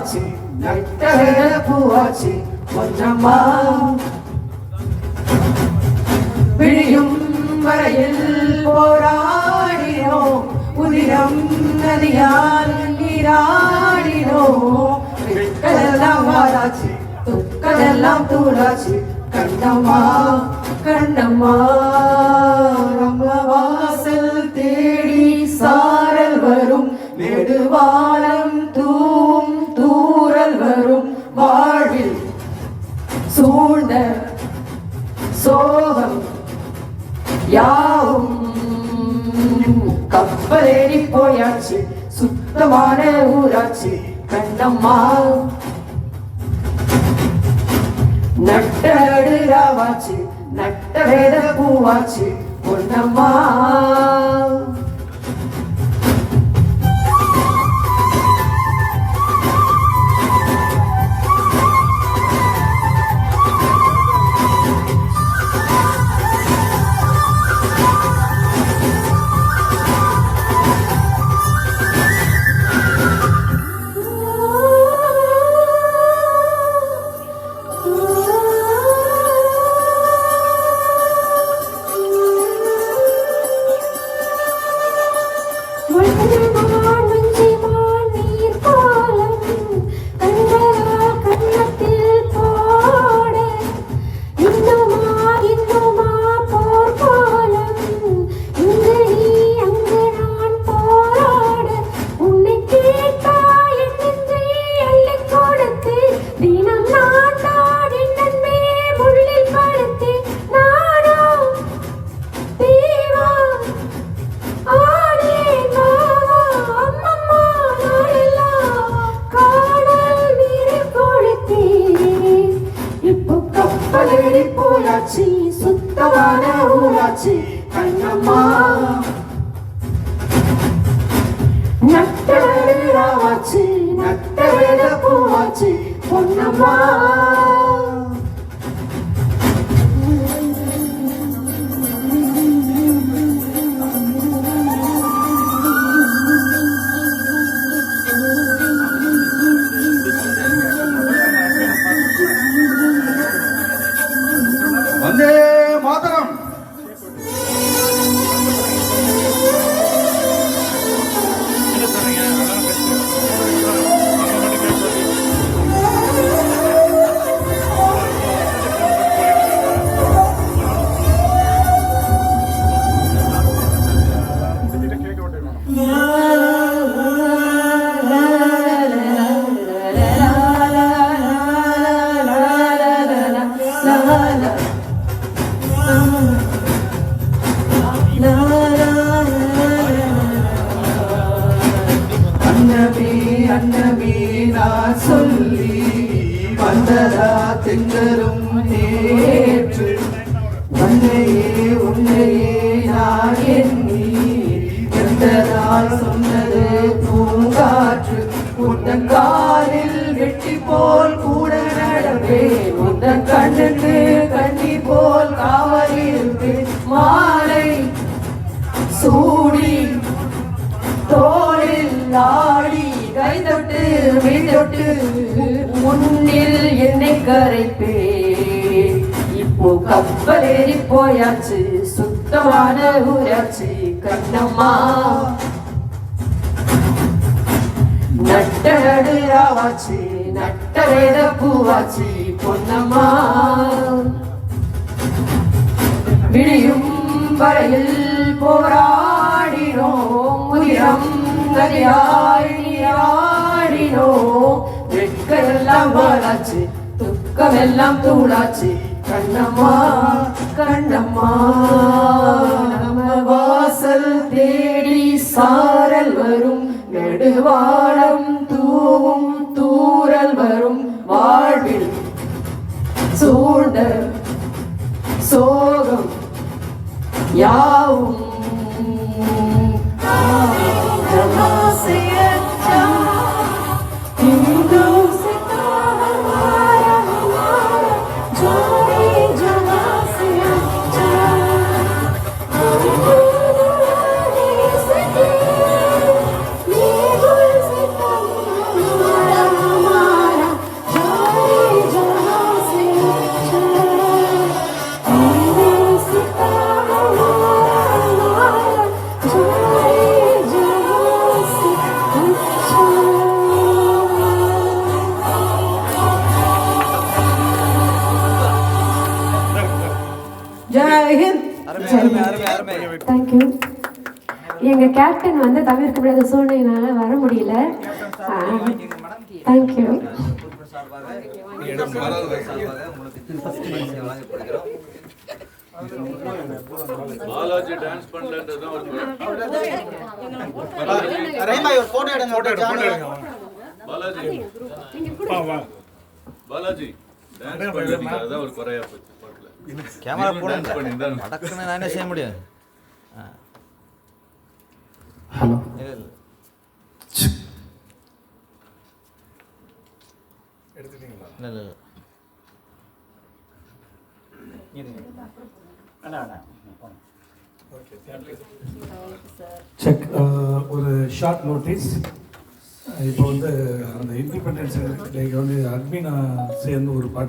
ராவாச்சு நட்ட பூவாச்சு பொன்னம்மா விழியும் வரையில் போராடினோம் உதிரம் நதியால் நீராடினோம் கடலாம் வாராச்சு துக்கடெல்லாம் தூளாச்சு கண்ணம்மா கண்ணம்மா நம்ம வாசல் தேடி சாரல் வரும் நெடுவானம் தூவும் தூரல் வரும் வாழ்வில் சூழ்ந்த சோகம் யாவும் கப்பலேறி போயாச்சு சுத்தமான ஊராச்சு கண்ணம்மா நட்டடு ராவாச்சு நட்ட வேத பூவாச்சு பொன்னம்மா போயாச்சு சுத்தமான ஊராச்சு கண்ணம்மா நட்ட ராவாச்சு நட்ட வேத பூவாச்சு பொன்னம்மா வந்தே மாதரம். அன்னமே நான் சொல்லி வந்ததா திங்களும் நேற்று உன்னையே நான் எண்ணி எந்ததால் சொன்னது பூங்காற்று உந்தன் காலில் வெட்டி போல் கூட நடப்பேன் உந்தன் கண்ணுக்கு கண்ணி போல் காவலிருக்கு மாலை சூடி தோளில் ஆடி கைதொட்டு மீதொட்டு முன்னில் என்னை கரைப்பே இப்போ கப்பலேறி போயாச்சு சுத்தமான ஊராச்சு கண்ணம்மா நட்டடு ராவாச்சு நட்ட வேத பூவாச்சு பொன்னம்மா விழியும் வரையில் போராடினோம் உதிரம் நதியாய் நீராடினோம் வெட்கமெல்லாம் வாழாச்சு துக்கமெல்லாம் தூளாச்சு கண்ணம்மா கண்ணம்மா நம்ம வாசல் தேடி சாரல் வரும் நெடுவானம் தூவும் தூரல் வரும் வாழ்வில் சூழ்ந்த சோகம் யாவும் எங்கள் கேப்டன் வந்து தவிர்க்க முடியாத சூழ்நிலையினால வர முடியல. தேங்க்யூ. பாலாஜி டான்ஸ் பண்ணலன்றது ஒரு பாலாஜி டான்ஸ் பண்ணல அதான் ஒரு குறையா போச்சு பாட்டுல. கேமரா போடுங்க நடக்குன்னு நானே செய்ய முடியும். ஹலோ எடுத்துட்டீங்களா? இல்லை செக். ஒரு ஷார்ட் நோட்டீஸ். இப்போ வந்து அந்த இண்டிபெண்டன்ஸ் டேக்கு வந்து அட்மினா சேர்ந்து ஒரு பாட்டு